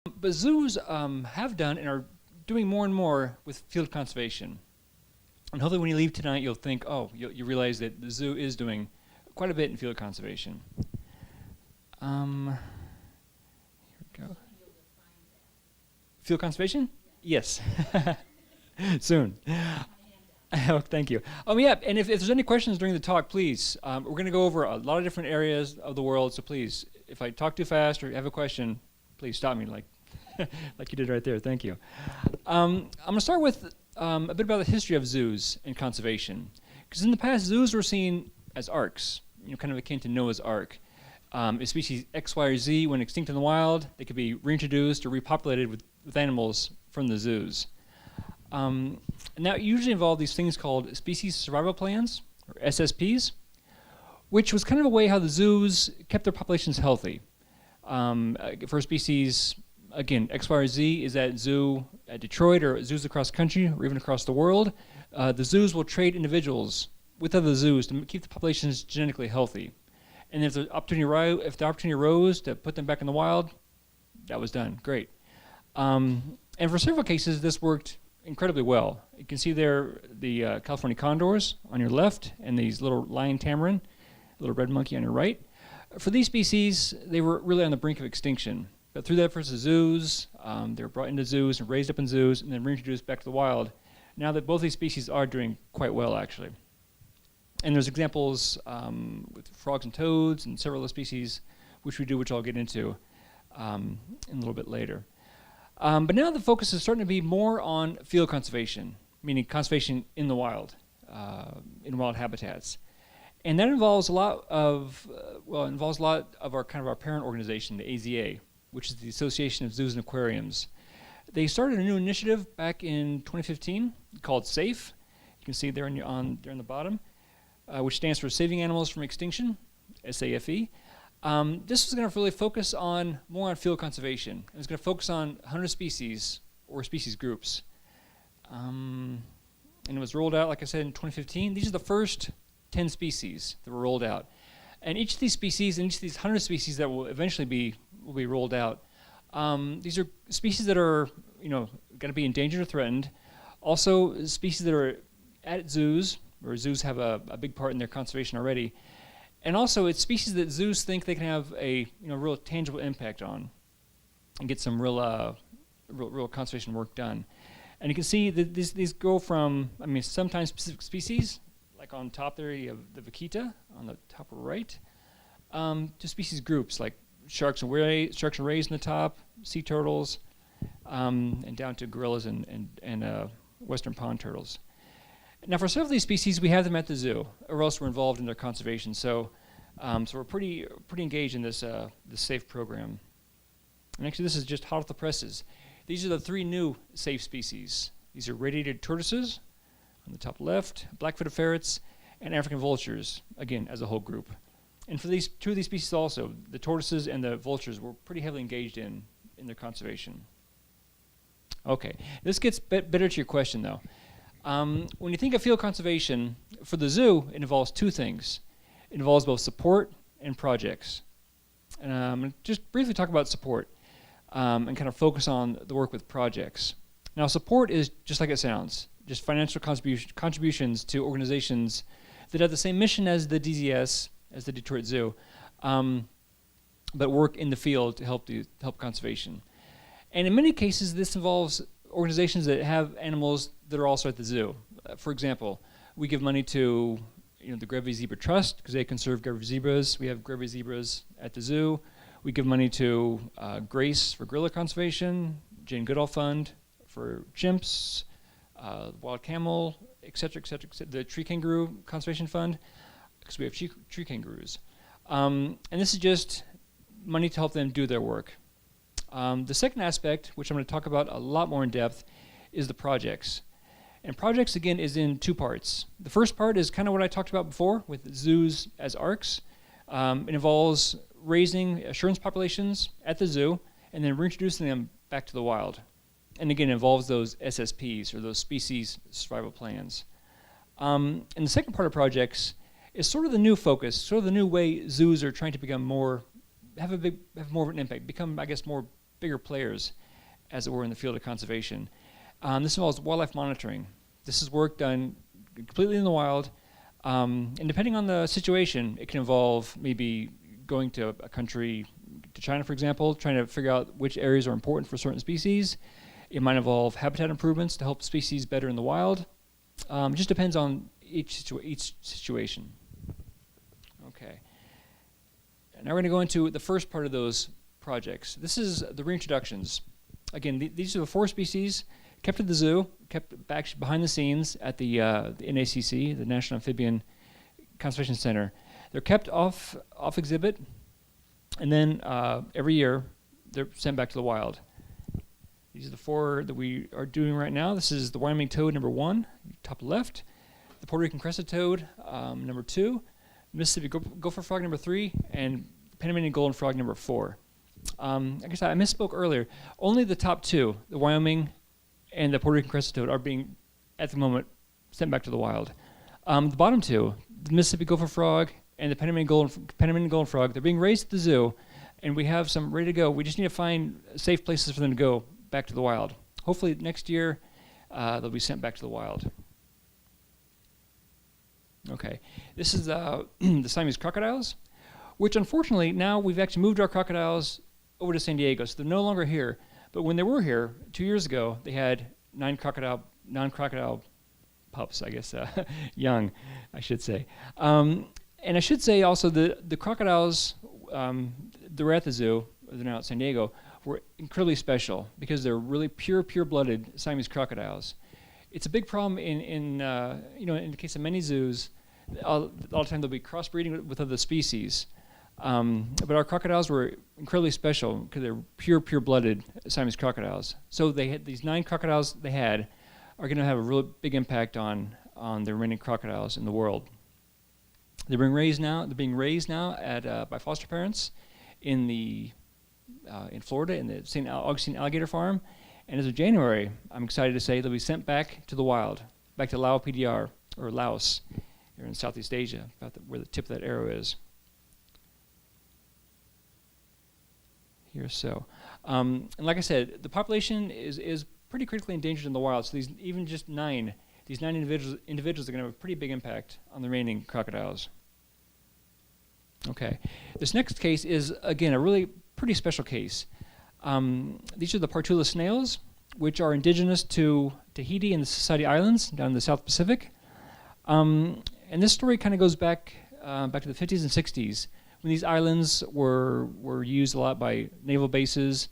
But zoos have done and are doing more and more with field conservation. And hopefully when you leave tonight, you'll think, oh, you realize that the zoo is doing quite a bit in field conservation. Here we go. Field conservation? Yes. Soon. Oh, thank you. Yeah, and if there's any questions during the talk, please. We're going to go over a lot of different areas of the world, so please, if I talk too fast or you have a question, please stop me like like you did right there. Thank you. I'm going to start with a bit about the history of zoos and conservation. Because in the past, zoos were seen as arks, kind of akin to Noah's Ark. If species X, Y, or Z went extinct in the wild, they could be reintroduced or repopulated with animals from the zoos. And that usually involved these things called species survival plans, or SSPs, which was kind of a way how the zoos kept their populations healthy. For a species, again, X, Y, or Z is at zoo at Detroit or zoos across the country or even across the world. The zoos will trade individuals with other zoos to keep the populations genetically healthy. And if the opportunity arose to put them back in the wild, that was done. Great. And for several cases, this worked incredibly well. You can see there the California condors on your left and these little lion tamarin, little red monkey on your right. For these species, they were really on the brink of extinction. But through the efforts of zoos, they were brought into zoos and raised up in zoos and then reintroduced back to the wild. Now that both these species are doing quite well, actually. And there's examples with frogs and toads and several other species which I'll get into in a little bit later. But now the focus is starting to be more on field conservation, meaning conservation in the wild, in wild habitats. And that involves a lot of our parent organization, the AZA, which is the Association of Zoos and Aquariums. They started a new initiative back in 2015 called SAFE. You can see there on the bottom, which stands for Saving Animals from Extinction, SAFE. This is going to really focus more on field conservation. It's going to focus on 100 species or species groups. And it was rolled out, like I said, in 2015. These are the first 10 species that were rolled out. And each of these species, and each of these 100 species that will eventually be rolled out, these are species that are, going to be endangered or threatened. Also, species that are at zoos, where zoos have a big part in their conservation already. And also, it's species that zoos think they can have a real tangible impact on and get some real conservation work done. And you can see that these go from, sometimes specific species, like on top there you have the vaquita on the top right, to species groups like sharks and rays in the top, sea turtles, and down to gorillas and western pond turtles. Now, for several of these species, we have them at the zoo, or else we're involved in their conservation. So we're pretty engaged in this SAFE program. And actually, this is just hot off the presses. These are the 3 new SAFE species. These are radiated tortoises on the top left, black-footed ferrets, and African vultures, again, as a whole group. And for 2 of these species also, the tortoises and the vultures were pretty heavily engaged in their conservation. Okay, this gets better to your question, though. When you think of field conservation, for the zoo, it involves 2 things. It involves both support and projects. And I'm going to just briefly talk about support and kind of focus on the work with projects. Now, support is just like it sounds, just financial contributions to organizations that have the same mission as the DZS, as the Detroit Zoo, but work in the field to help conservation. And in many cases, this involves organizations that have animals that are also at the zoo. For example, we give money to the Grevy Zebra Trust because they conserve Grevy zebras. We have Grevy zebras at the zoo. We give money to Grace for gorilla conservation, Jane Goodall Fund for chimps, wild camel, et cetera, et cetera, et cetera. The tree kangaroo conservation fund because we have tree kangaroos. And this is just money to help them do their work. The second aspect, which I'm going to talk about a lot more in depth, is the projects. And projects, again, is in 2 parts. The first part is kind of what I talked about before with zoos as arks. It involves raising assurance populations at the zoo and then reintroducing them back to the wild. And again, it involves those SSPs, or those species survival plans. And the second part of projects is sort of the new focus, sort of the new way zoos are trying to become more, have more of an impact, become, I guess, more bigger players, as it were, in the field of conservation. This involves wildlife monitoring. This is work done completely in the wild, and depending on the situation, it can involve maybe going to a country, to China, for example, trying to figure out which areas are important for certain species. It might involve habitat improvements to help species better in the wild. It just depends on each situation. Okay. And now we're going to go into the first part of those projects. This is the reintroductions. Again, these are the 4 species kept at the zoo, kept back behind the scenes at the NACC, the National Amphibian Conservation Center. They're kept off exhibit, and then every year they're sent back to the wild. These are the 4 that we are doing right now. This is the Wyoming toad, number 1, top left. The Puerto Rican crested toad, number 2. Mississippi gopher frog, number 3. And Panamanian golden frog, number 4. I guess I misspoke earlier. Only the top 2, the Wyoming and the Puerto Rican crested toad, are being, at the moment, sent back to the wild. The bottom 2, the Mississippi gopher frog and the Panamanian golden frog, they're being raised at the zoo, and we have some ready to go. We just need to find safe places for them to go back to the wild. Hopefully next year they'll be sent back to the wild. Okay, this is the Siamese crocodiles, which unfortunately now we've actually moved our crocodiles over to San Diego, so they're no longer here. But when they were here 2 years ago, they had 9 non-crocodile pups, I guess, young, I should say. And I should say also the crocodiles that were at the zoo, they're now at San Diego, were incredibly special because they're really pure-blooded Siamese crocodiles. It's a big problem in the case of many zoos. All the time there'll be crossbreeding with other species. But our crocodiles were incredibly special because they're pure-blooded Siamese crocodiles. So they had these 9 crocodiles they had are going to have a real big impact on the remaining crocodiles in the world. They're being raised now by foster parents in Florida in the St. Augustine Alligator Farm, and as of January, I'm excited to say they'll be sent back to the wild, back to Lao PDR or Laos, here in Southeast Asia, about where the tip of that arrow is. Here, so, and like I said, the population is pretty critically endangered in the wild. So these nine individuals are going to have a pretty big impact on the remaining crocodiles. Okay, this next case is again a really pretty special case. These are the Partula snails, which are indigenous to Tahiti and the Society Islands down in the South Pacific. And this story kind of goes back to the 50s and 60s, when these islands were used a lot by naval bases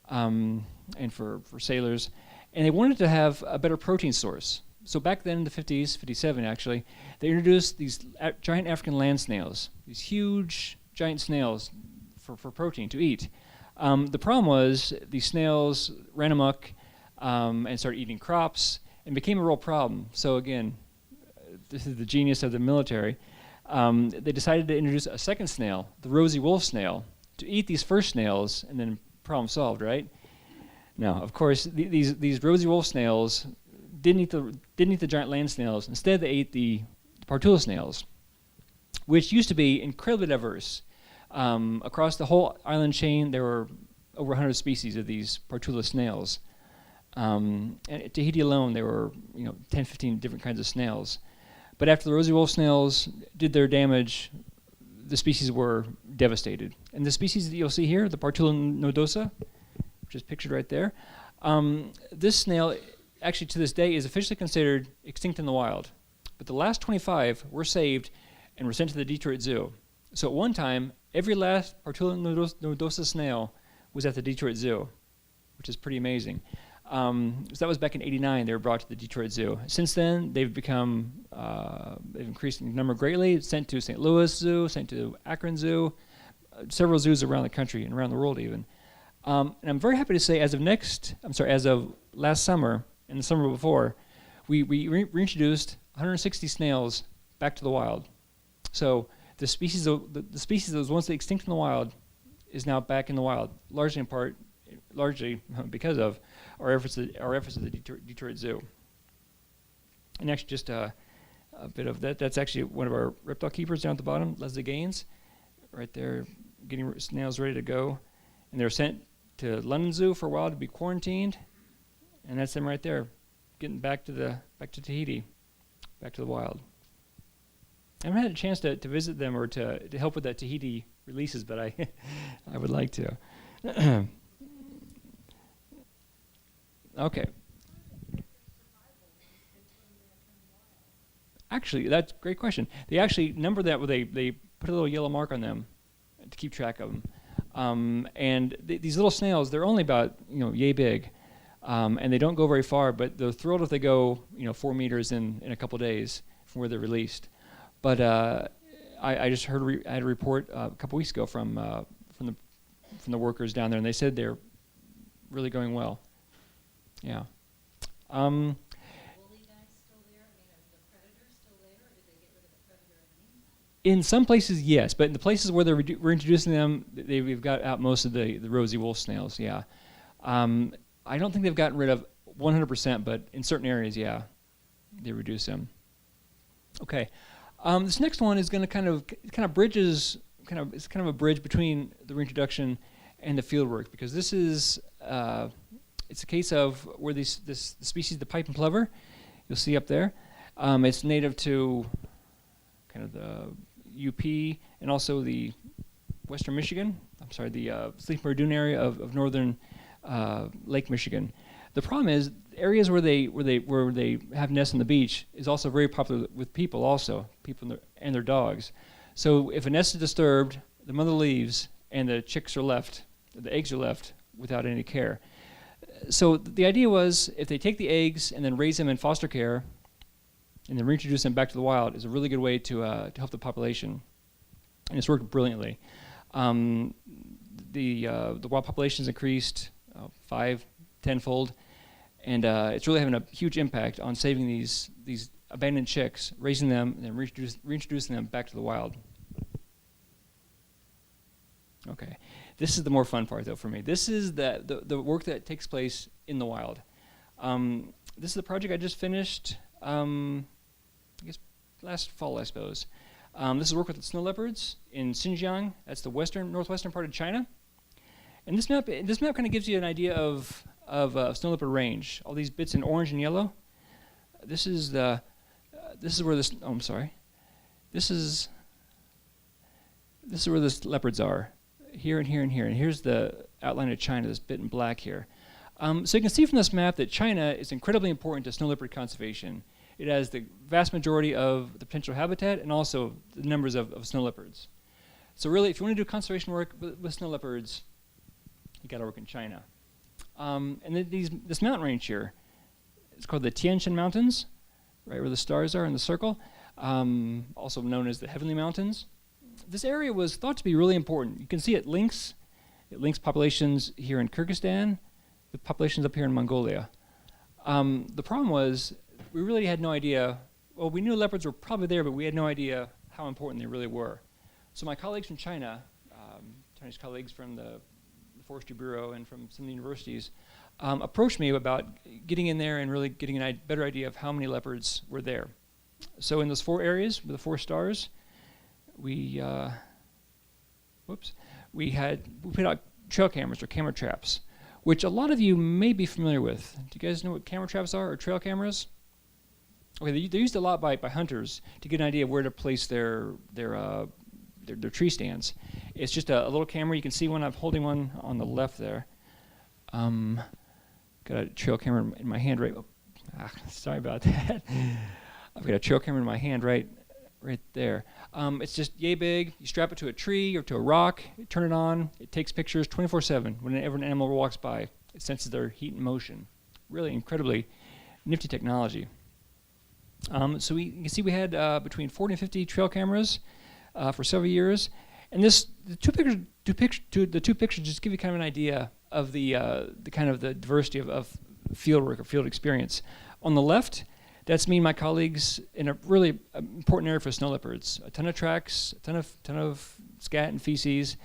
and for sailors, and they wanted to have a better protein source. So back then in the 50s, 57 actually, they introduced these giant African land snails, these huge giant snails for protein to eat. The problem was these snails ran amok and started eating crops and became a real problem. So again, this is the genius of the military. They decided to introduce a second snail, the rosy wolf snail, to eat these first snails, and then problem solved, right? Now, of course, these rosy wolf snails didn't eat the giant land snails. Instead, they ate the Partula snails, which used to be incredibly diverse. Across the whole island chain, there were over 100 species of these Partula snails. And at Tahiti alone, there were 10, 15 different kinds of snails. But after the rosy wolf snails did their damage, the species were devastated. And the species that you'll see here, the Partula nodosa, which is pictured right there, this snail, actually to this day, is officially considered extinct in the wild. But the last 25 were saved and were sent to the Detroit Zoo. So at one time, every last Partula nodosa snail was at the Detroit Zoo, which is pretty amazing. So that was back in '89. They were brought to the Detroit Zoo. Since then, they've increased in number greatly. Sent to St. Louis Zoo, sent to Akron Zoo, several zoos around the country and around the world even. And I'm very happy to say, as of last summer and the summer before, we reintroduced 160 snails back to the wild. So the species that was once extinct in the wild is now back in the wild, largely because of our efforts at the Detroit Zoo. And actually, just a bit of that. That's actually one of our reptile keepers down at the bottom, Leslie Gaines, right there, getting snails ready to go. And they're sent to London Zoo for a while to be quarantined, and that's them right there, getting back to Tahiti, back to the wild. I haven't had a chance to visit them or to help with that Tahiti releases, but I I would like to. Okay. Actually, that's a great question. They actually number that where they put a little yellow mark on them to keep track of them. And these little snails, they're only about yay big, and they don't go very far. But they're thrilled if they go 4 meters in a couple days from where they're released. But I just heard I had a report a couple weeks ago from the workers down there, and they said they're really going well. Yeah. In some places, yes, but in the places where we're introducing them, we've got out most of the rosy wolf snails, yeah. I don't think they've gotten rid of 100%, but in certain areas, yeah, they reduce them. Okay, this next one is going to kind of bridges, it's kind of a bridge between the reintroduction and the field work, because this is, it's a case of where the species, the pipe and plover, you'll see up there, it's native to kind of the UP and also the western Michigan. I'm sorry, the Sleeping Bear Dune area of northern Lake Michigan. The problem is areas where they have nests on the beach is also very popular with people and their dogs. So if a nest is disturbed, the mother leaves and the chicks are left, the eggs are left without any care. So the idea was if they take the eggs and then raise them in foster care and then reintroduce them back to the wild is a really good way to help the population, and it's worked brilliantly. The wild population's increased 5-10-fold, and it's really having a huge impact on saving these abandoned chicks, raising them, and then reintroducing them back to the wild. Okay, this is the more fun part though for me. This is the work that takes place in the wild. This is the project I just finished. I guess last fall, I suppose. This is work with the snow leopards in Xinjiang. That's the northwestern part of China. And this map kind of gives you an idea of snow leopard range. All these bits in orange and yellow. This is where this. Oh, I'm sorry. This is where the leopards are. Here and here and here. And here's the outline of China. This bit in black here. So you can see from this map that China is incredibly important to snow leopard conservation. It has the vast majority of the potential habitat and also the numbers of snow leopards. So really, if you want to do conservation work with snow leopards, you got to work in China. And then this mountain range here, it's called the Tian Shan Mountains, right where the stars are in the circle, also known as the Heavenly Mountains. This area was thought to be really important. You can see it links populations here in Kyrgyzstan with populations up here in Mongolia. The problem was we really had no idea. Well, we knew leopards were probably there, but we had no idea how important they really were. So my colleagues from China, Chinese colleagues from the Forestry Bureau and from some of the universities, approached me about getting in there and really getting a better idea of how many leopards were there. So in those 4 areas with the 4 stars, we put out trail cameras or camera traps, which a lot of you may be familiar with. Do you guys know what camera traps are or trail cameras? Okay, they're used a lot by hunters to get an idea of where to place their tree stands. It's just a little camera. You can see one. I'm holding one on the left there. Got a trail camera in my hand right. Sorry about that. I've got a trail camera in my hand right there. It's just yay big. You strap it to a tree or to a rock. You turn it on. It takes pictures 24/7. Whenever an animal walks by, it senses their heat and motion. Really incredibly nifty technology. So you can see we had between 40 and 50 trail cameras for several years, and the two pictures just give you kind of an idea of the kind of the diversity of field work or field experience. On the left, that's me and my colleagues in a really important area for snow leopards. A ton of tracks, a ton of scat and feces,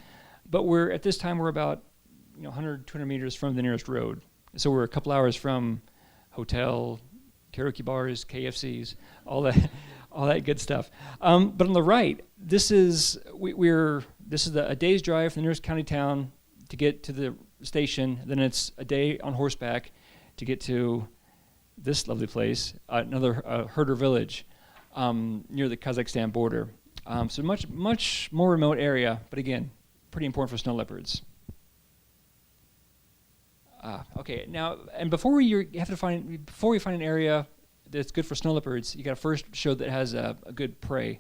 but at this time we're about 100, 200 meters from the nearest road. So we're a couple hours from hotel, karaoke bars, KFCs, all that good stuff. But on the right, this is a day's drive from the nearest county town to get to the station. Then it's a day on horseback to get to this lovely place, another herder village near the Kazakhstan border. So much more remote area, but again, pretty important for snow leopards. Okay, now, and before we find an area that's good for snow leopards, you got to first show that it has a good prey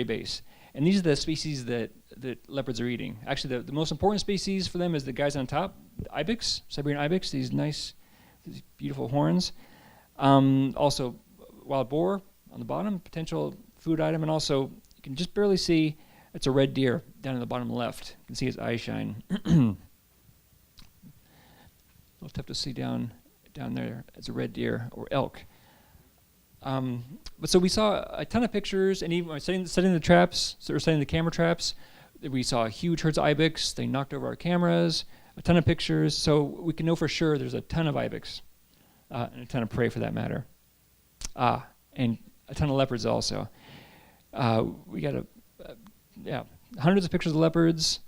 base. And these are the species that leopards are eating. Actually, the most important species for them is the guys on top, the ibex, Siberian ibex, these beautiful horns. Also, wild boar on the bottom, potential food item, and also you can just barely see it's a red deer down in the bottom left. You can see his eye shine. A little tough to see down there. It's a red deer or elk. But so we saw a ton of pictures, and even setting the traps, so we're setting the camera traps. We saw huge herds of ibex. They knocked over our cameras. A ton of pictures, so we can know for sure there's a ton of ibex and a ton of prey for that matter, and a ton of leopards also. We got hundreds of pictures of leopards.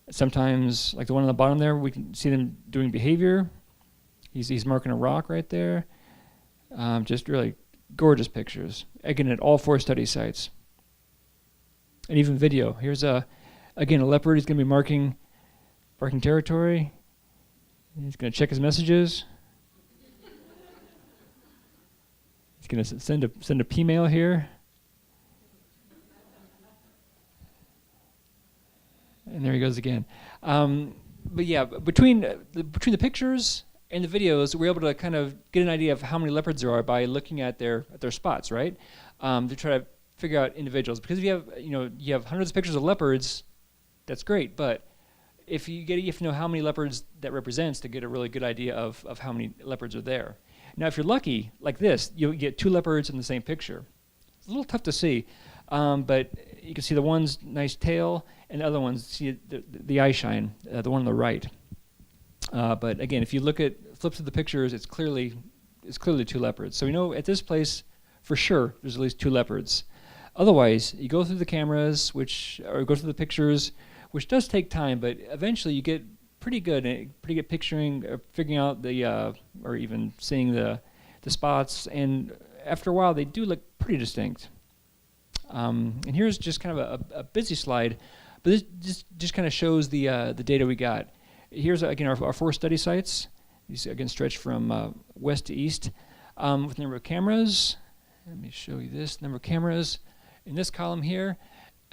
Sometimes, like the one on the bottom there, we can see them doing behavior. He's marking a rock right there. Just really gorgeous pictures. Again, at all 4 study sites. And even video. Here's again a leopard. He's going to be marking territory. He's going to check his messages. He's going to send a P-mail here. And there he goes again. But yeah, between the pictures and the videos, we're able to kind of get an idea of how many leopards there are by looking at their spots, right? To try to figure out individuals. Because if you have hundreds of pictures of leopards, that's great. But if you have to know how many leopards that represents to get a really good idea of how many leopards are there. Now, if you're lucky, like this, you'll get 2 leopards in the same picture. It's a little tough to see, but you can see the one's nice tail, and the other one's see the eye shine, the one on the right. But again, if you look at flips of the pictures, it's clearly 2 leopards. So we know at this place for sure there's at least 2 leopards. Otherwise, you go through the cameras, or go through the pictures, which does take time, but eventually you get pretty good picturing, figuring out or even seeing the spots, and after a while they do look pretty distinct. And here's just kind of a busy slide, but this just kind of shows the data we got. Here's again our 4 study sites. These again stretch from west to east with the number of cameras. Let me show you this number of cameras in this column here.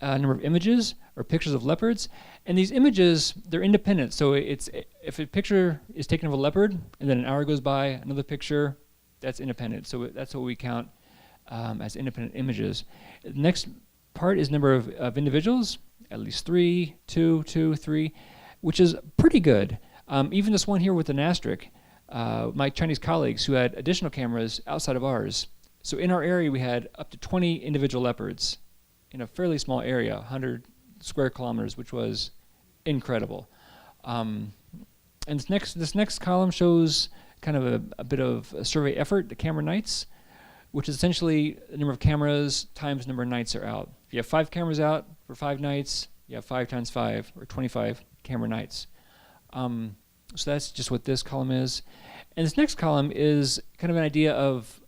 Number of images or pictures of leopards, and these images, they're independent. So if a picture is taken of a leopard and then an hour goes by, another picture, that's independent. So that's what we count as independent images. The next part is number of individuals, at least 3, 2, 3, which is pretty good. Even this one here with an asterisk, my Chinese colleagues who had additional cameras outside of ours. So in our area, we had up to 20 individual leopards in a fairly small area, 100 square kilometers, which was incredible. And this next column shows kind of a bit of a survey effort, the camera nights, which is essentially the number of cameras times the number of nights are out. If you have 5 cameras out for 5 nights, you have 5 times 5, or 25 camera nights. So that's just what this column is. And this next column is kind of an idea of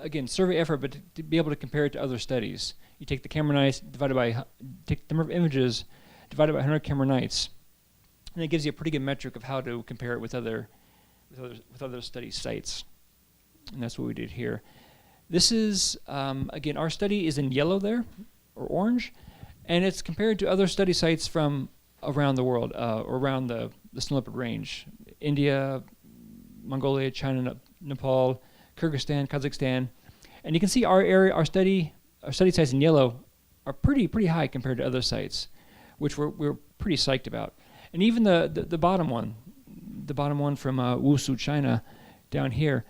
again, survey effort, but to be able to compare it to other studies. You take the camera nights, take the number of images, divided by 100 camera nights, and it gives you a pretty good metric of how to compare it with other study sites. And that's what we did here. This is, again, our study is in yellow there, or orange, and it's compared to other study sites from around the world, or around the snow leopard range. India, Mongolia, China, Nepal, Kyrgyzstan, Kazakhstan. And you can see our study sites in yellow are pretty high compared to other sites, which we're pretty psyched about. And even the bottom one from Wushu, China, down here,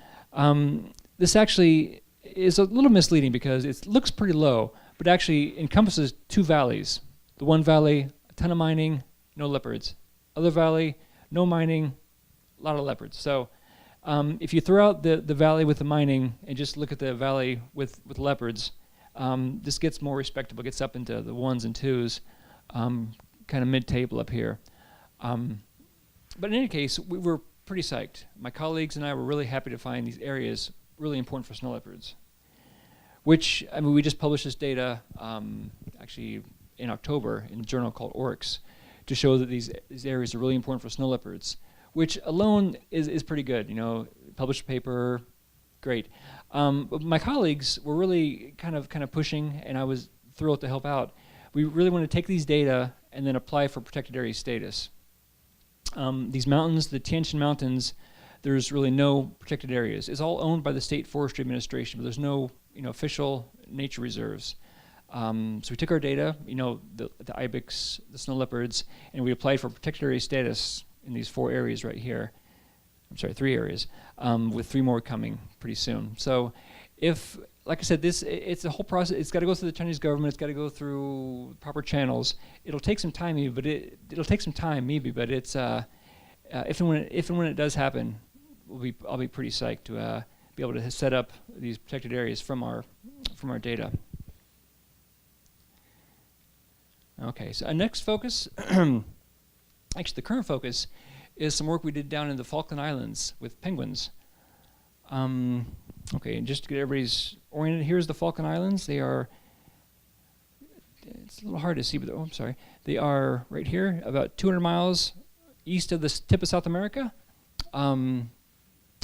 this actually is a little misleading because it looks pretty low, but actually encompasses 2 valleys. The one valley, a ton of mining, no leopards. Other valley, no mining, a lot of leopards. So if you throw out the valley with the mining and just look at the valley with leopards, this gets more respectable, gets up into the 1s and 2s, kind of mid-table up here. But in any case, we were pretty psyched. My colleagues and I were really happy to find these areas really important for snow leopards, which, I mean, we just published this data actually in October in a journal called Oryx to show that these areas are really important for snow leopards, which alone is pretty good. You know, published a paper, great. But my colleagues were really kind of pushing, and I was thrilled to help out. We really want to take these data and then apply for protected area status. These mountains, the Tian Shan Mountains, there's really no protected areas. It's all owned by the State Forestry Administration, but there's no official nature reserves. So we took our data, the ibex, the snow leopards, and we applied for protected area status in these 4 areas right here. I'm sorry, 3 areas, with 3 more coming pretty soon. So if, like I said, it's a whole process. It's got to go through the Chinese government. It's got to go through proper channels. It'll take some time, maybe, but it's if and when it does happen, I'll be pretty psyched to be able to set up these protected areas from our data. Okay, so our next focus, actually the current focus, is some work we did down in the Falkland Islands with penguins. Okay, and just to get everybody's oriented, here's the Falkland Islands. They are, it's a little hard to see, but I'm sorry. They are right here, about 200 miles east of the tip of South America.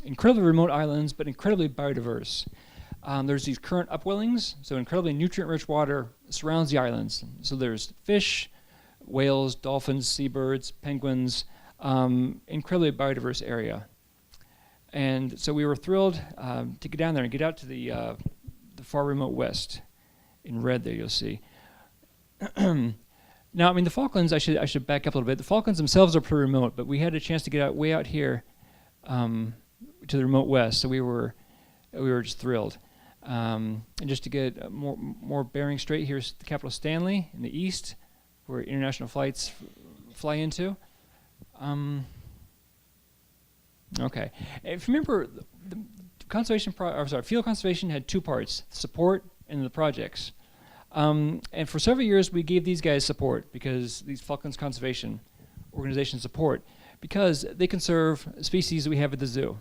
Incredibly remote islands, but incredibly biodiverse. There's these current upwellings, so incredibly nutrient-rich water surrounds the islands. So there's fish, whales, dolphins, seabirds, penguins, incredibly biodiverse area. And so we were thrilled to get down there and get out to the far remote west. In red there, you'll see. Now, I mean, the Falklands, I should back up a little bit. The Falklands themselves are pretty remote, but we had a chance to get way out here to the remote west, so we were just thrilled. And just to get more bearing straight, here's the capital Stanley in the east, where international flights fly into. Okay, if you remember, the field conservation had 2 parts: support and the projects. And for several years, we gave these guys support, because these Falklands conservation organizations support, because they conserve species that we have at the zoo.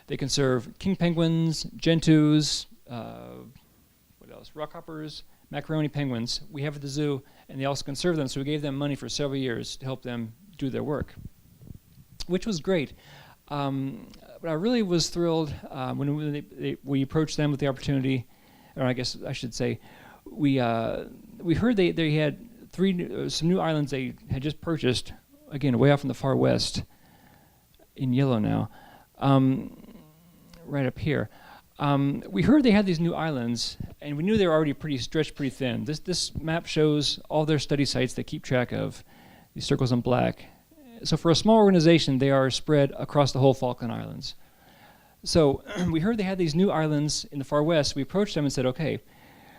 They conserve king penguins, gentoos, what else? Rockhoppers, macaroni penguins we have at the zoo, and they also conserve them. So we gave them money for several years to help them do their work, which was great. But I really was thrilled when we approached them with the opportunity, or I guess I should say, we heard they had some new islands they had just purchased, again, way off in the far west, in yellow now, right up here. We heard they had these new islands, and we knew they were already stretched pretty thin. This map shows all their study sites they keep track of, these circles in black. So for a small organization, they are spread across the whole Falkland Islands. So we heard they had these new islands in the far west. We approached them and said, okay,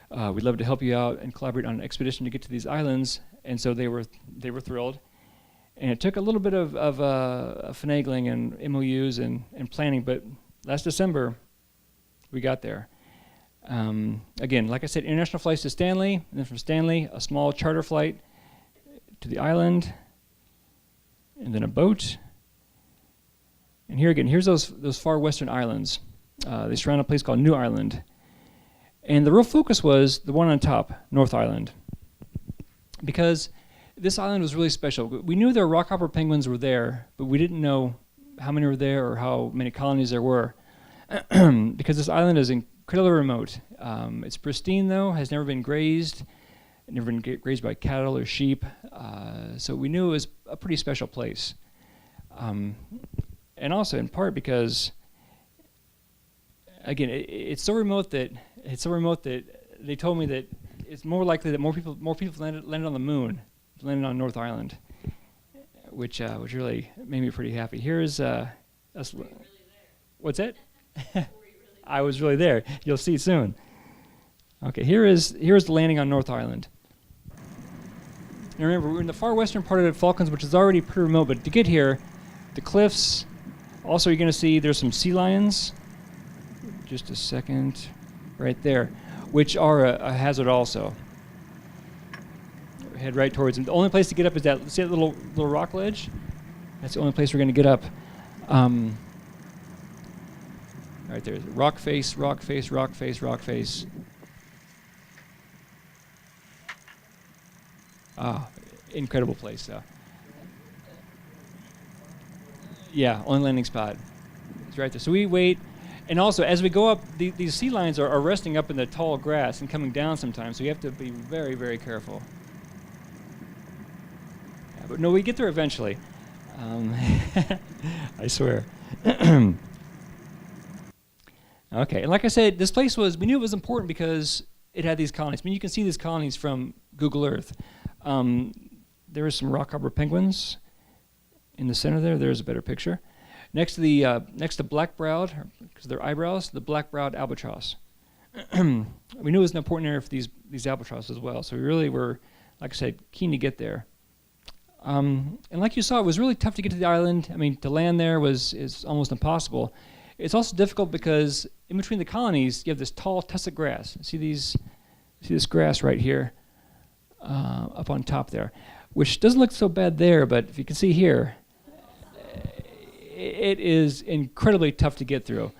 we'd love to help you out and collaborate on an expedition to get to these islands. And so they were thrilled. And it took a little bit of finagling and MOUs and planning, but last December, we got there. Again, like I said, international flights to Stanley, and then from Stanley, a small charter flight to the island, and then a boat. And here again, here's those far western islands. They surround a place called New Island. And the real focus was the one on top, North Island, because this island was really special. We knew there were rockhopper penguins were there, but we didn't know how many were there or how many colonies there were, because this island is incredibly remote. It's pristine, though, has never been grazed, never been grazed by cattle or sheep, so we knew it was a pretty special place. And also, in part, because, again, it's so remote that they told me that it's more likely that more people landed on the moon, landed on North Island, which really made me pretty happy. Here's us. Really what's that? Really I was really there. You'll see soon. Okay, here's the landing on North Island. And remember, we're in the far western part of the Falklands, which is already pretty remote. But to get here, the cliffs. Also, you're going to see there's some sea lions. Just a second, right there, which are a hazard also. Head right towards them. The only place to get up is that little rock ledge. That's the only place we're going to get up. Right there, rock face, rock face, rock face, rock face. Ah, incredible place. Yeah, only landing spot. It's right there. So we wait, and also as we go up, these sea lions are resting up in the tall grass and coming down sometimes. So you have to be very, very careful. Yeah, but no, we get there eventually. I swear. Okay, and like I said, this place we knew it was important because it had these colonies. I mean, you can see these colonies from Google Earth. There are some rock hopper penguins in the center there. There's a better picture. Next to black-browed, because they're eyebrows, the black-browed albatross. We knew it was an important area for these albatross as well, so we really were, like I said, keen to get there. And like you saw, it was really tough to get to the island. I mean, to land there is almost impossible. It's also difficult because in between the colonies, you have this tall Tessa grass. See this grass right here up on top there, which doesn't look so bad there, but if you can see here, it is incredibly tough to get through.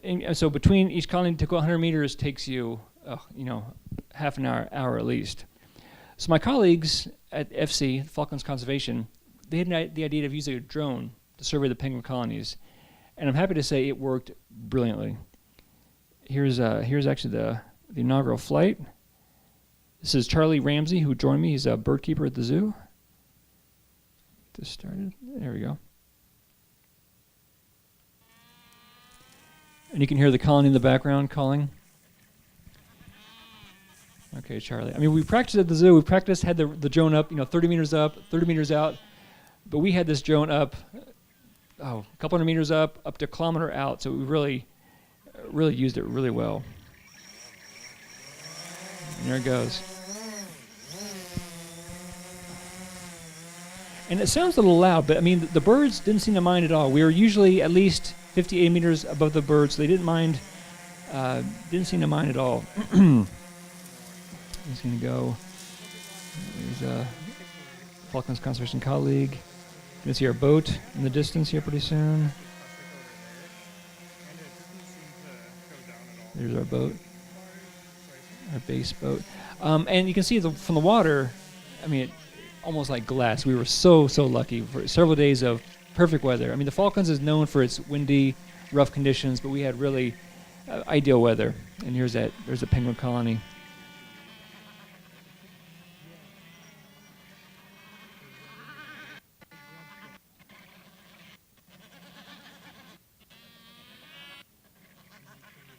And so between each colony to go 100 meters takes you, half an hour at least. So my colleagues at FC, Falklands Conservation, they had the idea of using a drone to survey the penguin colonies. And I'm happy to say it worked brilliantly. Here's actually the inaugural flight. This is Charlie Ramsey, who joined me. He's a bird keeper at the zoo. Just started. There we go. And you can hear the colony in the background calling. Okay, Charlie. I mean, we practiced at the zoo. We had the drone up, 30 meters up, 30 meters out. But we had this drone up, a couple hundred meters up to a kilometer out. So we really used it really well. And there it goes. And it sounds a little loud, but I mean, the birds didn't seem to mind at all. We were usually at least 58 meters above the birds, so they didn't seem to mind at all. He's going to go. There's a Falklands Conservation colleague. You can see our boat in the distance here pretty soon. There's our boat, our base boat. And you can see from the water, I mean, almost like glass. We were so lucky for several days of perfect weather. I mean, the Falklands is known for its windy, rough conditions, but we had really ideal weather. And there's a penguin colony.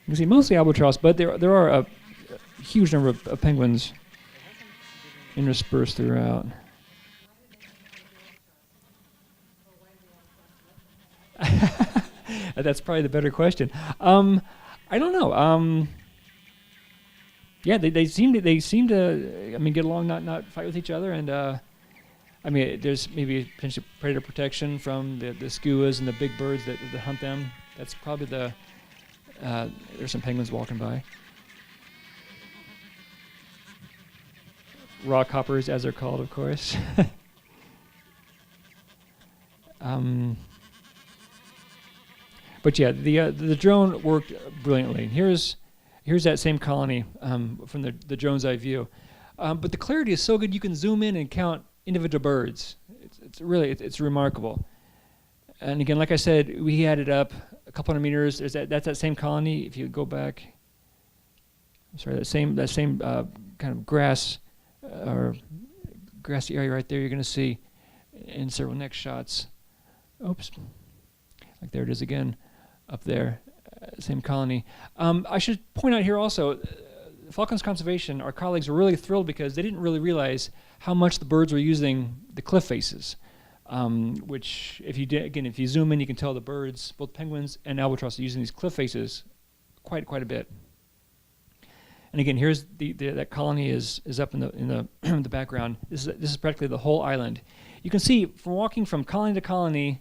You can see mostly albatross, but there are a huge number of penguins interspersed throughout. That's probably the better question. I don't know. Yeah, they seem to. I mean, get along, not fight with each other, and I mean, there's maybe potential predator protection from the skuas and the big birds that hunt them. That's probably the. There's some penguins walking by. Rock hoppers, as they're called, of course. But yeah, the drone worked brilliantly. Here's that same colony from the drone's eye view. But the clarity is so good you can zoom in and count individual birds. It's really remarkable. And again, like I said, we had it up a couple hundred meters. That's that same colony. If you go back, I'm sorry, that same kind of grass or grassy area right there, you're going to see in several next shots. Oops, like there it is again, up there, same colony. I should point out here also, Falklands Conservation, our colleagues were really thrilled because they didn't really realize how much the birds were using the cliff faces. Which, if you zoom in, you can tell the birds, both penguins and albatross, are using these cliff faces quite a bit. And again, here's that colony is up in the the background. This is practically the whole island. You can see from walking from colony to colony,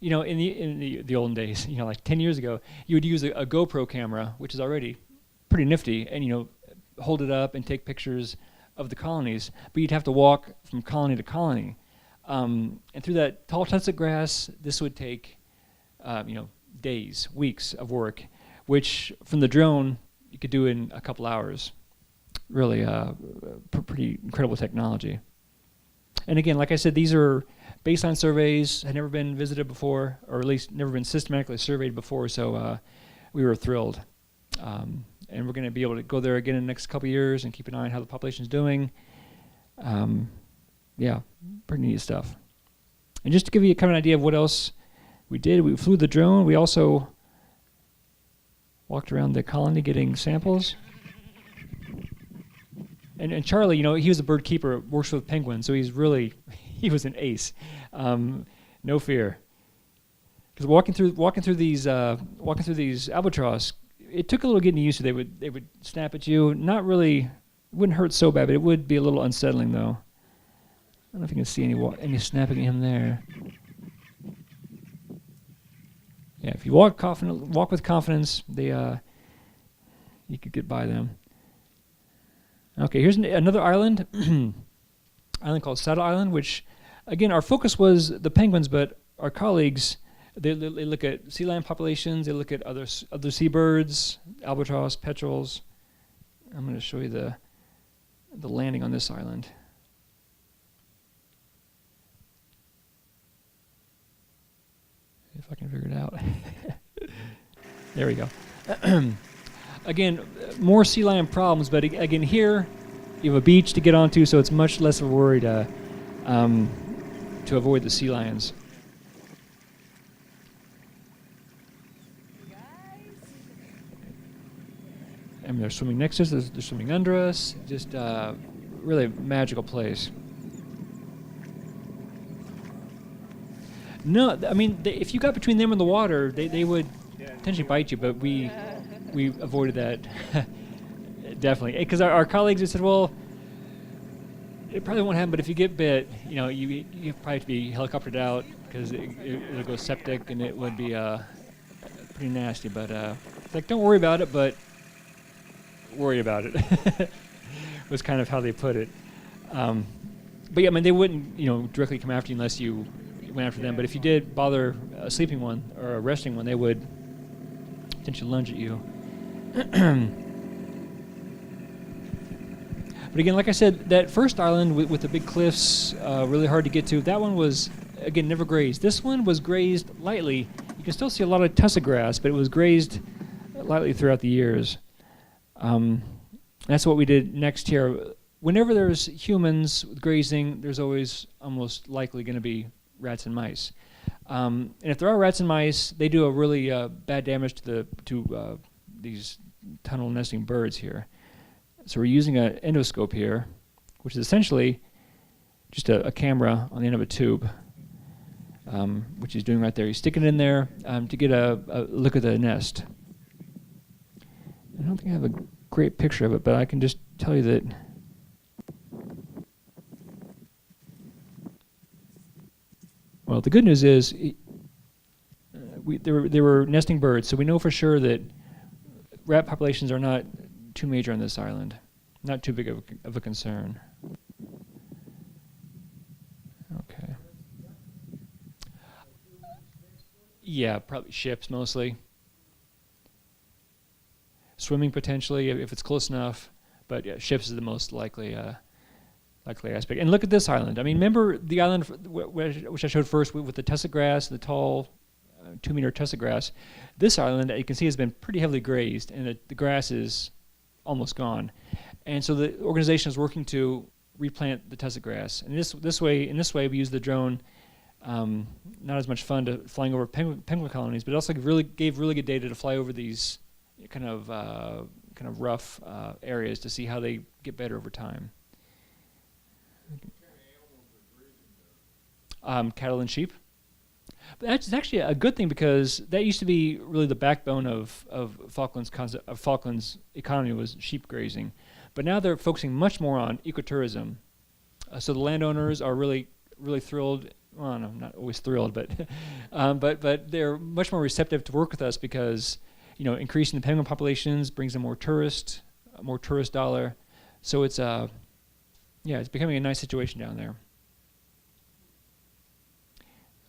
in the olden days, like 10 years ago, you would use a GoPro camera, which is already pretty nifty, and hold it up and take pictures of the colonies. But you'd have to walk from colony to colony. And through that tall Tessa Grass, this would take, days, weeks of work, which from the drone you could do in a couple hours. Really, pretty incredible technology. And again, like I said, these are baseline surveys, had never been visited before, or at least never been systematically surveyed before, so we were thrilled. And we're going to be able to go there again in the next couple of years and keep an eye on how the population's doing. Yeah, pretty neat stuff. And just to give you kind of an idea of what else we did, we flew the drone. We also walked around the colony getting samples. And Charlie, he was a bird keeper, works with penguins, so he was an ace. No fear. Because walking through these albatross, it took a little getting used to. They would snap at you. Not really, it wouldn't hurt so bad, but it would be a little unsettling though. I don't know if you can see any snapping at him there. Yeah, if you walk with confidence, you could get by them. Okay, here's another island, island called Saddle Island, which, again, our focus was the penguins, but our colleagues, they look at sea lion populations, they look at other seabirds, albatross, petrels. I'm going to show you the landing on this island. If I can figure it out. There we go. Again, more sea lion problems, but again here you have a beach to get onto, so it's much less of a worry to avoid the sea lions. And they're swimming next to us, they're swimming under us. Just really a magical place. No, I mean, if you got between them and the water, they would potentially bite you, but we avoided that. Definitely. Because our colleagues had said, well, it probably won't happen, but if you get bit, you probably have to be helicoptered out because it'll go septic and it would be pretty nasty. But it's like, don't worry about it, but worry about it. Was kind of how they put it. But yeah, I mean, they wouldn't, directly come after you unless you went after them. But if you did bother a sleeping one or a resting one, they would potentially lunge at you. But again, like I said, that first island with the big cliffs, really hard to get to, that one was, again, never grazed. This one was grazed lightly. You can still see a lot of Tessa Grass, but it was grazed lightly throughout the years. That's what we did next here. Whenever there's humans grazing, there's always almost likely going to be rats and mice. And if there are rats and mice, they do a really bad damage to these tunnel nesting birds here. So we're using an endoscope here, which is essentially just a camera on the end of a tube, which he's doing right there. He's sticking it in there to get a look at the nest. I don't think I have a great picture of it, but I can just tell you that well, the good news is there were nesting birds, so we know for sure that rat populations are not too major on this island, not too big of a concern. Okay. Yeah, probably ships mostly. Swimming potentially if it's close enough, but yeah, ships is the most likely aspect. And look at this island. I mean, remember the island which I showed first with the Tessa Grass, the tall 2-meter Tessa Grass. This island, you can see, has been pretty heavily grazed, and the grass is almost gone. And so the organization is working to replant the Tessa Grass. And in this way, we use the drone. Not as much fun to flying over penguin colonies, but it also gave really good data to fly over these kind of rough areas to see how they get better over time. Cattle and sheep. But that's actually a good thing because that used to be really the backbone of Falklands economy was sheep grazing, but now they're focusing much more on ecotourism. So the landowners are really thrilled. Well, no, not always thrilled, but but they're much more receptive to work with us because increasing the penguin populations brings in more tourist dollar. So it's it's becoming a nice situation down there.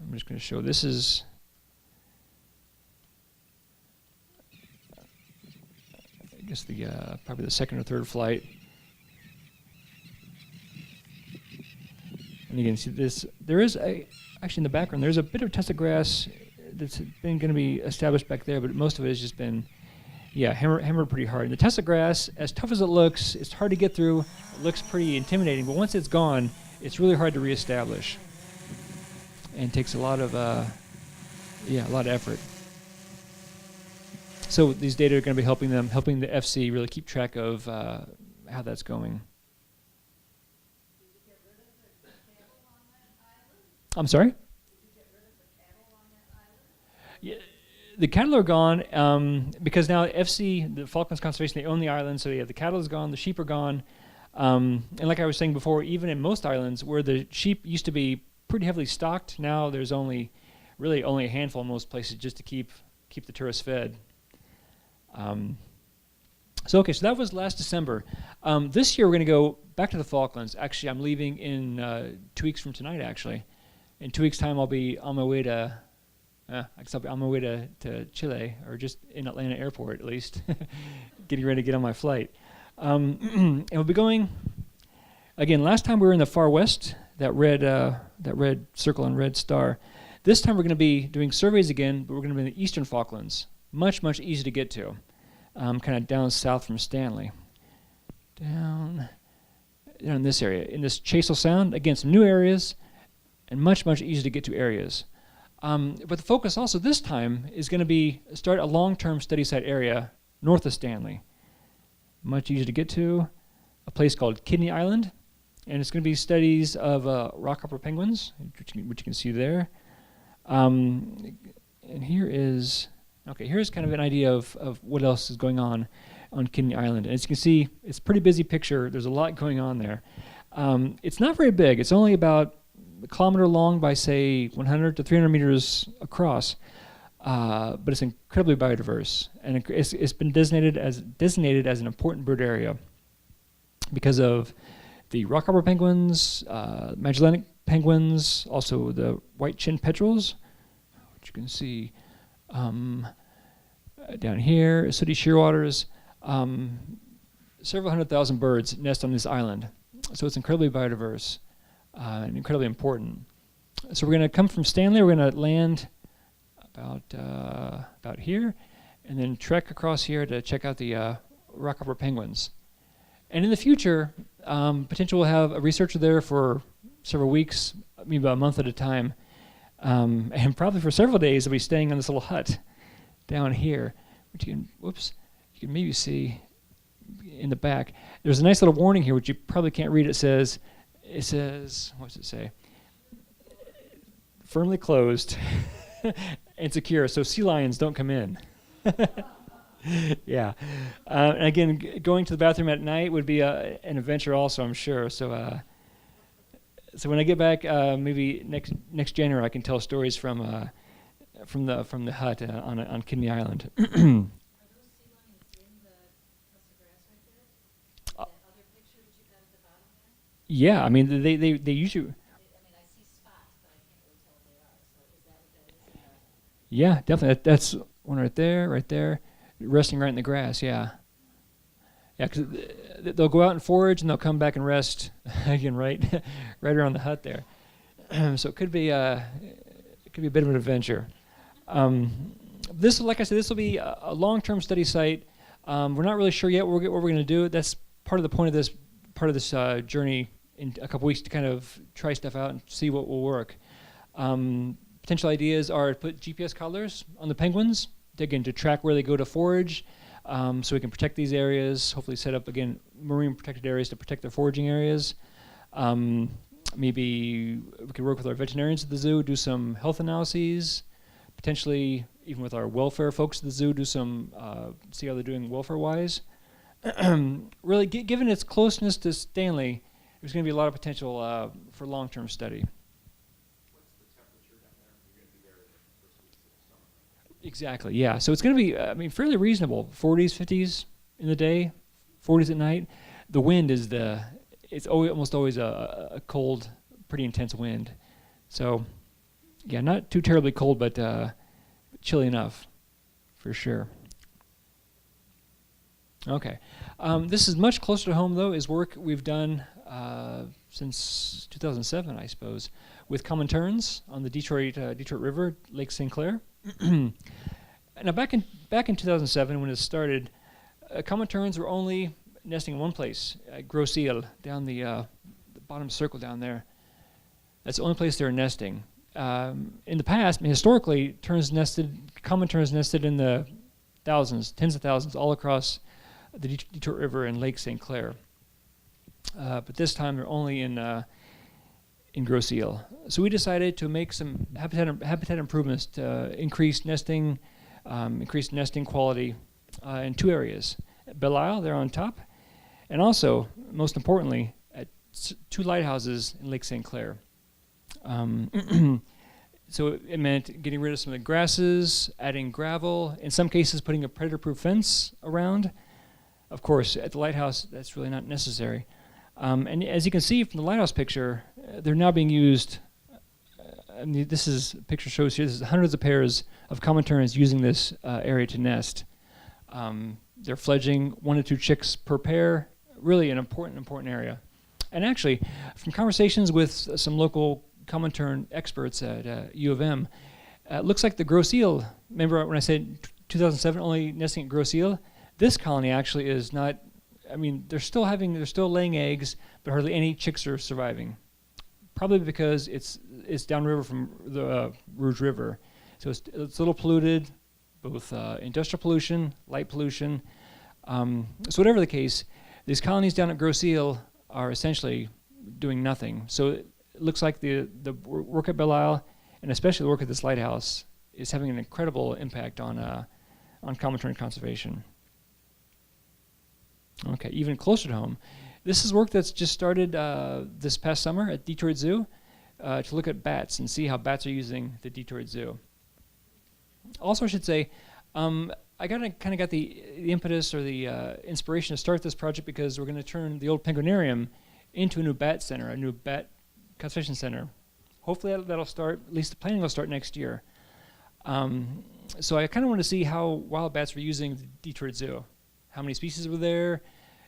I'm just going to show, this is, I guess the probably the second or third flight. And you can see this, there is actually in the background, there's a bit of Tessa Grass that's been going to be established back there, but most of it has just been, hammered pretty hard. And the Tessa Grass, as tough as it looks, it's hard to get through. It looks pretty intimidating, but once it's gone, it's really hard to reestablish. And takes a lot of, a lot of effort. So these data are going to be helping the FC really keep track of how that's going. Did you get rid of the cattle on that island? I'm sorry? Did you get rid of the cattle on that island? Yeah, the cattle are gone because now FC, the Falklands Conservation, they own the island, so the cattle is gone, the sheep are gone. And like I was saying before, even in most islands where the sheep used to be pretty heavily stocked, now there's only a handful in most places just to keep the tourists fed. So that was last December. This year we're going to go back to the Falklands. Actually, I'm leaving in 2 weeks from tonight, actually. In 2 weeks' time, I'll be on my way to Chile, or just in Atlanta airport at least, getting ready to get on my flight. And we'll be going, again, last time we were in the far west, that red circle and red star. This time we're going to be doing surveys again, but we're going to be in the eastern Falklands. Much, much easier to get to. Kind of down south from Stanley. Down in this area. In this Chasel Sound, again, some new areas, and much, much easier to get to areas. But the focus also this time is going to be start a long-term study site area north of Stanley. Much easier to get to. A place called Kidney Island. And it's going to be studies of rockhopper penguins, which you can see there. And here's kind of an idea of what else is going on Kidney Island. And as you can see, it's a pretty busy picture. There's a lot going on there. It's not very big. It's only about a kilometer long by, say, 100 to 300 meters across. But it's incredibly biodiverse. And it's been designated as an important bird area because of the rockhopper penguins, Magellanic penguins, also the white-chinned petrels, which you can see down here, sooty shearwaters. Several 100,000 birds nest on this island. So it's incredibly biodiverse and incredibly important. So we're going to come from Stanley. We're going to land about here, and then trek across here to check out the rockhopper penguins. And in the future, potentially we'll have a researcher there for several weeks, maybe about a month at a time. And probably for several days they'll be staying on this little hut down here, which you can maybe see in the back. There's a nice little warning here, which you probably can't read. It says, what does it say? Firmly closed and secure, so sea lions don't come in. Yeah. And again, going to the bathroom at night would be an adventure also, I'm sure. So when I get back, maybe next January, I can tell stories from the hut on Kidney Island. Are those sea lions in the Tessa Grass right there? That other picture that you got at the bottom there? Yeah, I mean they usually. I see spots, but I can't really tell what they are. So is that what that is? Yeah, definitely. That's one right there, resting right in the grass. Yeah. Yeah, because they'll go out and forage, and they'll come back and rest again, right around the hut there. So it could be a bit of an adventure. This, like I said, this will be a long-term study site. We're not really sure yet what we're going to do. That's part of the point of this journey in a couple weeks, to kind of try stuff out and see what will work. Potential ideas are to put GPS collars on the penguins, again, to track where they go to forage. So we can protect these areas, hopefully set up, again, marine protected areas to protect their foraging areas. Maybe we could work with our veterinarians at the zoo, do some health analyses, potentially even with our welfare folks at the zoo, do some, see how they're doing welfare-wise. Really, given its closeness to Stanley, there's going to be a lot of potential for long-term study. What's the temperature down there? You're going to be there the first weeks of the summer. Exactly, yeah. So it's going to be, fairly reasonable. 40s, 50s in the day, 40s at night. The wind is almost always a cold, pretty intense wind. So Yeah, not too terribly cold, but chilly enough, for sure. Okay. This is much closer to home, though, is work we've done since 2007, I suppose, with common terns on the Detroit River, Lake St. Clair. Now, back in 2007, when it started, common terns were only nesting in one place, Gros Isle, down the bottom circle down there. That's the only place they were nesting. In the past, I mean, historically, common terns nested in the thousands, tens of thousands, all across the Detroit River and Lake St. Clair. But this time they're only in Gros Isle. So we decided to make some habitat improvements to increase nesting quality in two areas. At Belle Isle, there on top, and also, most importantly, at two lighthouses in Lake St. Clair. So it meant getting rid of some of the grasses, adding gravel, in some cases putting a predator-proof fence around. Of course, at the lighthouse, that's really not necessary. And as you can see from the lighthouse picture, they're now being used. Picture shows here, this is hundreds of pairs of common terns using this area to nest. They're fledging 1 to 2 chicks per pair, really an important area. And actually, from conversations with some local common tern experts at U of M, it looks like the Gros Isle, remember when I said 2007 only nesting at Gros Isle? This colony actually is not, I mean, they're still laying eggs, but hardly any chicks are surviving. Probably because it's downriver from the Rouge River. So it's a little polluted, both industrial pollution, light pollution. So whatever the case, these colonies down at Gros Isle are essentially doing nothing. So it looks like the work at Belle Isle, and especially the work at this lighthouse, is having an incredible impact on common tern conservation. Okay, even closer to home. This is work that's just started this past summer at Detroit Zoo to look at bats and see how bats are using the Detroit Zoo. Also, I should say, I kind of got the impetus or the inspiration to start this project because we're going to turn the old penguinarium into a new bat center, a new bat conservation center. Hopefully that'll start, at least the planning will start next year. So I kind of want to see how wild bats were using the Detroit Zoo. How many species were there,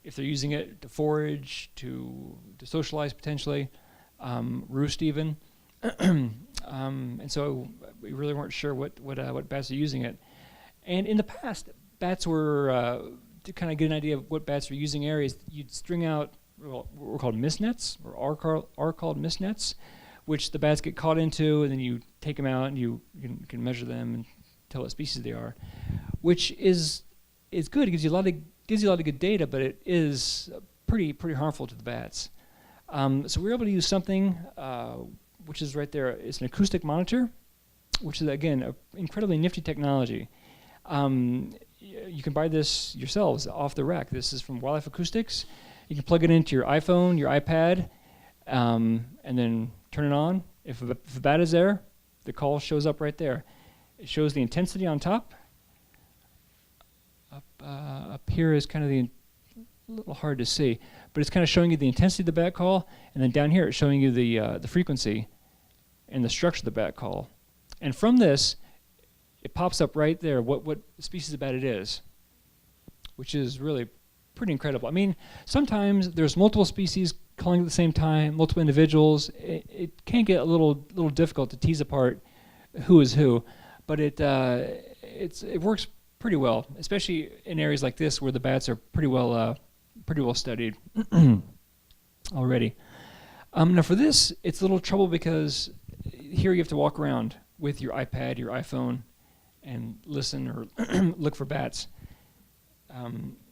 if they're using it to forage, to socialize potentially, roost even. And so we really weren't sure what bats are using it. And in the past, bats were, to kind of get an idea of what bats were using areas, you'd string out what were called mist nets, or are called mist nets, which the bats get caught into, and then you take them out and you can measure them and tell what species they are, which is good. It gives you a lot of good data, but it is pretty harmful to the bats. So we were able to use something which is right there. It's an acoustic monitor, which is again an incredibly nifty technology. You can buy this yourselves off the rack. This is from Wildlife Acoustics. You can plug it into your iPhone, your iPad, and then turn it on. If a bat is there, the call shows up right there. It shows the intensity on top. Up here is kind of a little hard to see, but it's kind of showing you the intensity of the bat call, and then down here it's showing you the frequency and the structure of the bat call. And from this, it pops up right there what species of bat it is, which is really pretty incredible. I mean, sometimes there's multiple species calling at the same time, multiple individuals. It can get a little difficult to tease apart who is who, but it works pretty well, especially in areas like this where the bats are pretty well studied already. Now for this, it's a little trouble because here you have to walk around with your iPad, your iPhone, and listen or look for bats.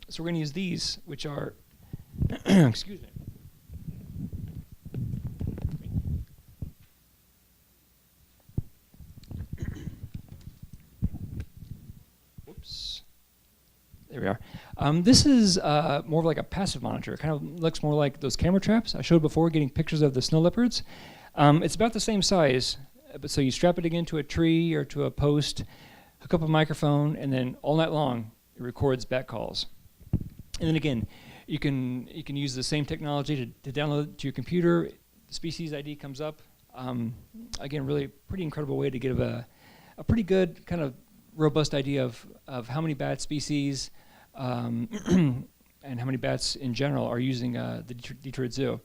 So we're going to use these, which are, excuse me. Whoops. There we are. This is more of like a passive monitor. It kind of looks more like those camera traps I showed before, getting pictures of the snow leopards. It's about the same size, but so you strap it again to a tree or to a post, hook up a microphone, and then all night long it records bat calls. And then again, you can use the same technology to download it to your computer. The species ID comes up Again, really pretty incredible way to give a pretty good kind of robust idea of how many bat species and how many bats in general are using the Detroit Zoo.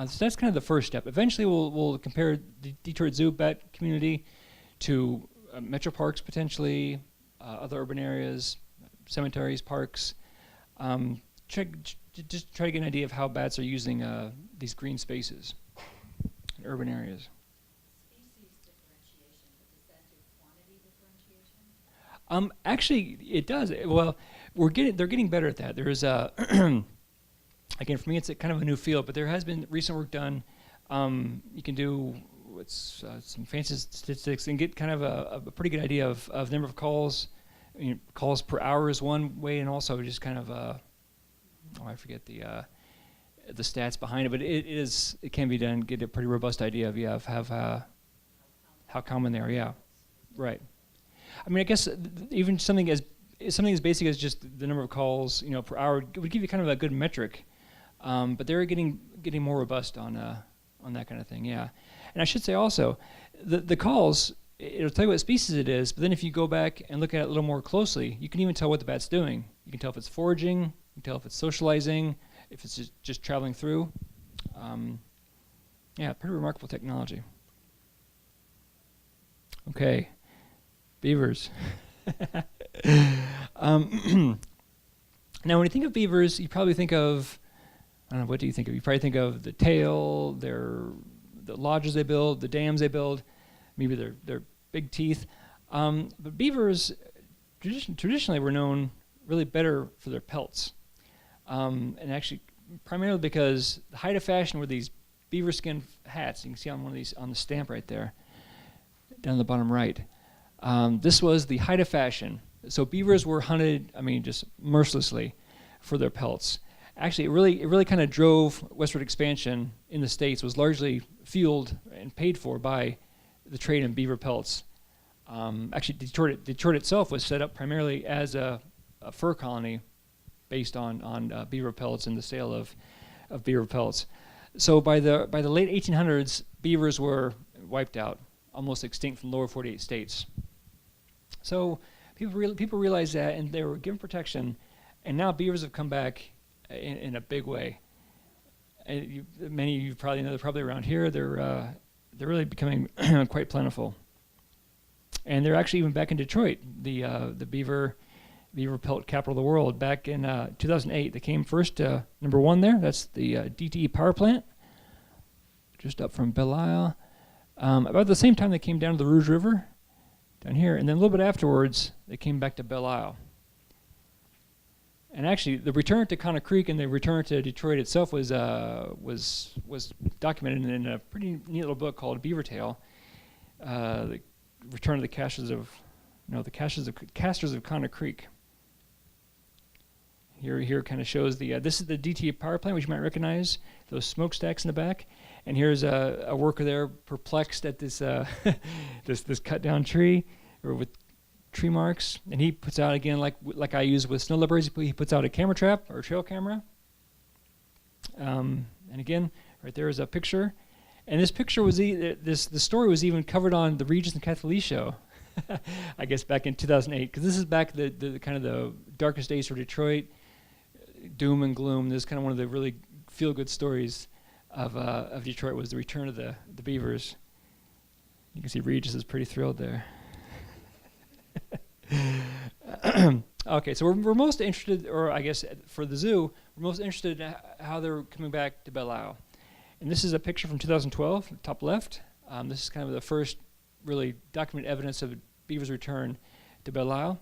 So that's kind of the first step. Eventually, we'll compare the Detroit Zoo bat community to metro parks potentially, other urban areas, cemeteries, parks. Just try to get an idea of how bats are using these green spaces in urban areas. Species differentiation, but does that do quantity differentiation? Actually, it does. Well, they're getting better at that. There is again, for me, it's kind of a new field, but there has been recent work done. You can do some fancy statistics and get kind of a pretty good idea of number of calls. Calls per hour is one way, and also just kind of I forget the stats behind it, but it can be done. Get a pretty robust idea of how common they are. Yeah, right. I mean, I guess even something as basic as just the number of calls per hour would give you kind of a good metric. But they're getting more robust on that kind of thing. Yeah, and I should say also the calls. It'll tell you what species it is, but then if you go back and look at it a little more closely, you can even tell what the bat's doing. You can tell if it's foraging, you can tell if it's socializing, if it's just traveling through. Yeah, pretty remarkable technology. Okay, beavers. Now, when you think of beavers, you probably think of, I don't know, what do you think of? You probably think of the tail, the lodges they build, the dams they build, maybe their big teeth. But beavers traditionally were known really better for their pelts. And actually, primarily because the height of fashion were these beaver skin hats. You can see on one of these on the stamp right there, down the bottom right. This was the height of fashion. So beavers were hunted, just mercilessly for their pelts. Actually, it really kind of drove westward expansion in the States, was largely fueled and paid for by the trade in beaver pelts. Actually, Detroit itself was set up primarily as a fur colony based on beaver pelts and the sale of beaver pelts. So by the late 1800s, beavers were wiped out, almost extinct from lower 48 states. So people realized that, and they were given protection, and now beavers have come back in a big way. And many of you probably know, they're probably around here. They're really becoming quite plentiful, and they're actually even back in Detroit, the beaver pelt capital of the world. Back in 2008, they came first number one there. That's the DTE power plant, just up from Belle Isle. About the same time, they came down to the Rouge River, down here, and then a little bit afterwards, they came back to Belle Isle. And actually, the return to Connor Creek and the return to Detroit itself was documented in a pretty neat little book called Beaver Tale, the return of the casters of Connor Creek. Here kind of shows this is the DTA power plant, which you might recognize, those smokestacks in the back. And here's a worker there perplexed at this this cut down tree, or with tree marks, and he puts out, again, like I use with snow leopards, he puts out a camera trap or a trail camera. And again, right there is a picture, and this picture was the story was even covered on the Regis and Kathleen show, I guess back in 2008, because this is back the kind of the darkest days for Detroit, doom and gloom. This is kind of one of the really feel good stories of Detroit, was the return of the Beavers. You can see Regis is pretty thrilled there. Okay, so we're most interested, or I guess for the zoo, we're most interested in how they're coming back to Belle Isle. And this is a picture from 2012, top left. This is kind of the first really documented evidence of beavers' return to Belle Isle.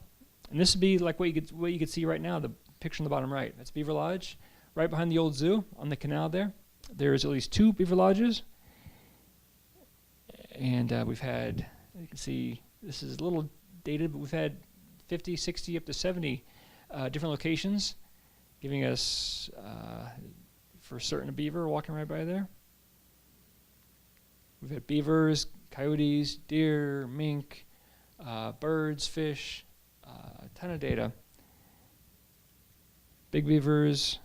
And this would be like what you could see right now, the picture on the bottom right. That's Beaver Lodge, right behind the old zoo on the canal there. There's at least 2 beaver lodges. And we've had, you can see, this is a little dated, but we've had 50, 60, up to 70 different locations, giving us, for certain, a beaver walking right by there. We've had beavers, coyotes, deer, mink, birds, fish, a ton of data. Big beavers,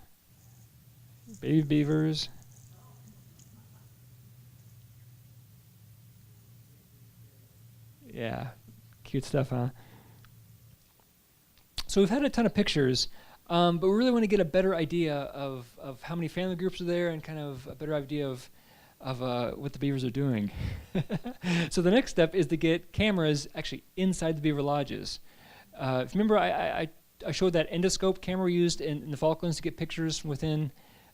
baby beavers. Yeah, cute stuff, huh? So we've had a ton of pictures, but we really want to get a better idea of how many family groups are there and kind of a better idea of what the beavers are doing. So the next step is to get cameras actually inside the beaver lodges. If you remember, I showed that endoscope camera we used in the Falklands to get pictures from within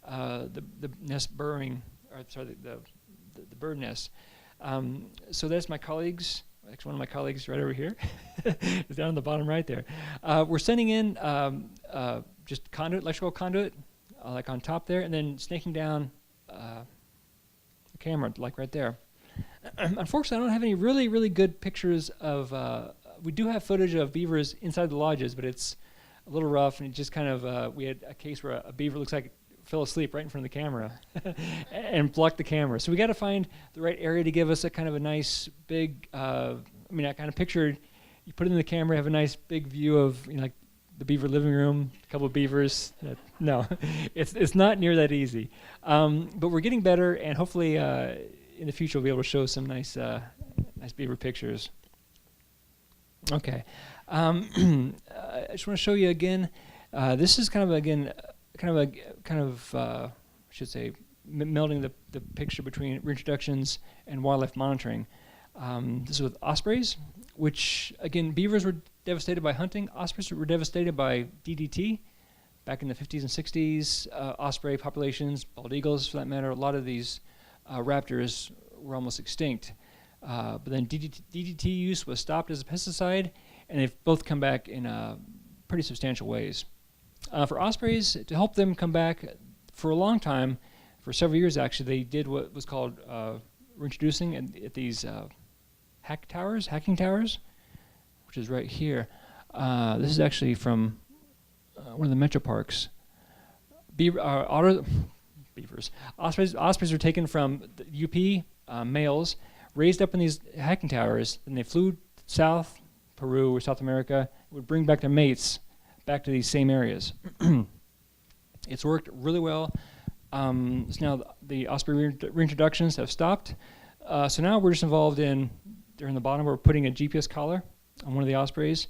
the nest burrowing, or sorry, the bird nest. So that's my colleagues. Actually, one of my colleagues right over here is down on the bottom right there. We're sending in just conduit, electrical conduit, like on top there, and then snaking down the camera, like right there. Unfortunately, I don't have any really, really good pictures of. We do have footage of beavers inside the lodges, but it's a little rough, and it just kind of. We had a case where a beaver looks like it fell asleep right in front of the camera and blocked the camera. So we got to find the right area to give us a kind of a nice big. I mean, I kind of pictured you put it in the camera, have a nice big view of like the beaver living room, a couple of beavers. No, it's not near that easy. But we're getting better, and hopefully in the future we'll be able to show some nice beaver pictures. Okay, I just want to show you again. This is kind of I should say melding the picture between reintroductions and wildlife monitoring. This is with ospreys, which again beavers were devastated by hunting. Ospreys were devastated by DDT back in the 50s and 60s. Osprey populations, bald eagles for that matter, a lot of these raptors were almost extinct. But then DDT use was stopped as a pesticide, and they've both come back in pretty substantial ways. For ospreys, to help them come back for a long time, for several years actually, they did what was called reintroducing at these hacking towers, which is right here. This is actually from one of the metro parks. Beavers. Ospreys were taken from the UP males, raised up in these hacking towers, and they flew south, Peru or South America, would bring back their mates back to these same areas. It's worked really well. So now the osprey reintroductions have stopped. So now we're just involved in, during the bottom, we're putting a GPS collar on one of the ospreys.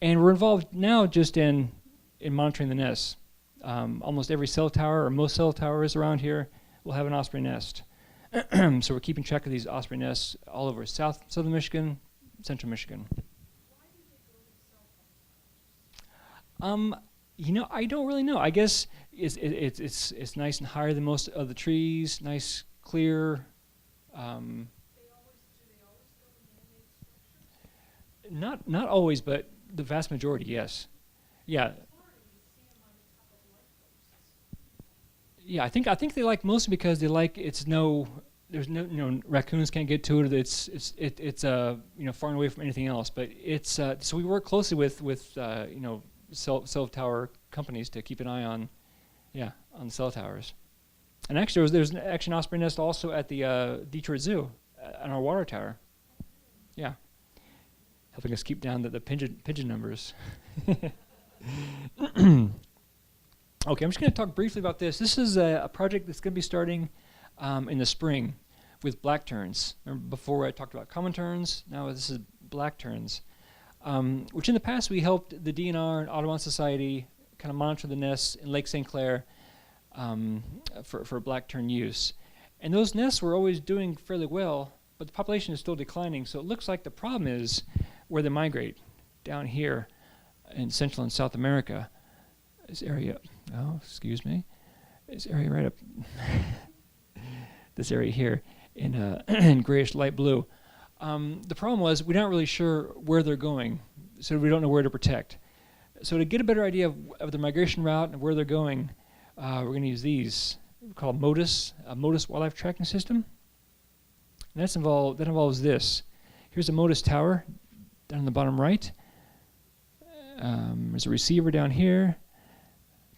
And we're involved now just in monitoring the nests. Almost every cell tower, or most cell towers around here, will have an osprey nest. So we're keeping track of these osprey nests all over southern Michigan, central Michigan. I don't really know. I guess it's nice and higher than most of the trees, nice, clear. Not always, but the vast majority, yes. Yeah. Yeah, I think they like mostly because they like there's no raccoons can't get to it. It's far away from anything else. But it's so we work closely with cell tower companies to keep an eye on the cell towers. And actually there's an osprey nest also at the Detroit Zoo on our water tower. Yeah, helping us keep down the pigeon numbers. Okay, I'm just going to talk briefly about this. This is a project that's going to be starting in the spring with black terns. Remember before I talked about common terns? Now this is black terns, which in the past we helped the DNR and Audubon Society kind of monitor the nests in Lake St. Clair for black tern use. And those nests were always doing fairly well, but the population is still declining. So it looks like the problem is where they migrate, down here in Central and South America. This area, this area right up, this area here in grayish light blue. The problem was we're not really sure where they're going, so we don't know where to protect. So to get a better idea of the migration route and where they're going, we're going to use these called MODIS, a MODIS wildlife tracking system. And that involves this. Here's a MODIS tower down in the bottom right. There's a receiver down here.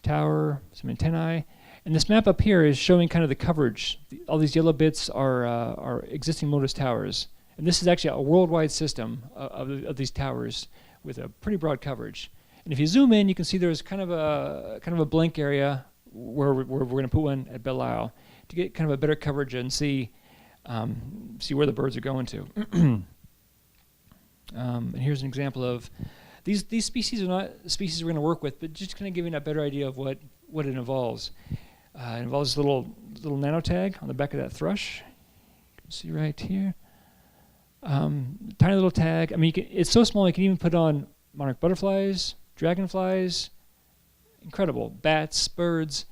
Tower, some antennae, and this map up here is showing kind of the coverage. All these yellow bits are existing MODIS towers, and this is actually a worldwide system of these towers with a pretty broad coverage. And if you zoom in, you can see there's kind of a blank area where we're going to put one at Belle Isle to get kind of a better coverage and see where the birds are going to. And here's an example of these species are not species we're going to work with, but just kind of giving a better idea of what it involves. It involves a little nano tag on the back of that thrush. You can see right here. Tiny little tag. I mean, it's so small you can even put on monarch butterflies, dragonflies. Incredible. Bats, birds.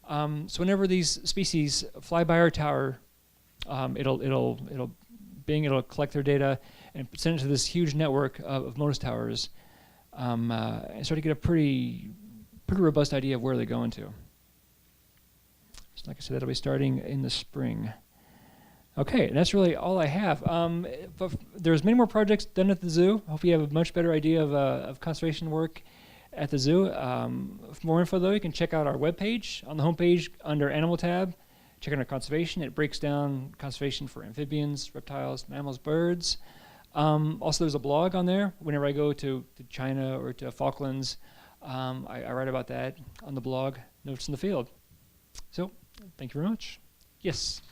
So whenever these species fly by our tower, it'll collect their data and send it to this huge network of MODIS towers, and start to get a pretty robust idea of where they're going to. So like I said, that'll be starting in the spring. Okay, and that's really all I have. But there's many more projects done at the zoo. I hope you have a much better idea of conservation work at the zoo. For more info, though, you can check out our webpage. On the homepage, under Animal tab, check out our conservation. It breaks down conservation for amphibians, reptiles, mammals, birds. Also, there's a blog on there. Whenever I go to China or to Falklands, I write about that on the blog, Notes in the Field. So, thank you very much. Yes?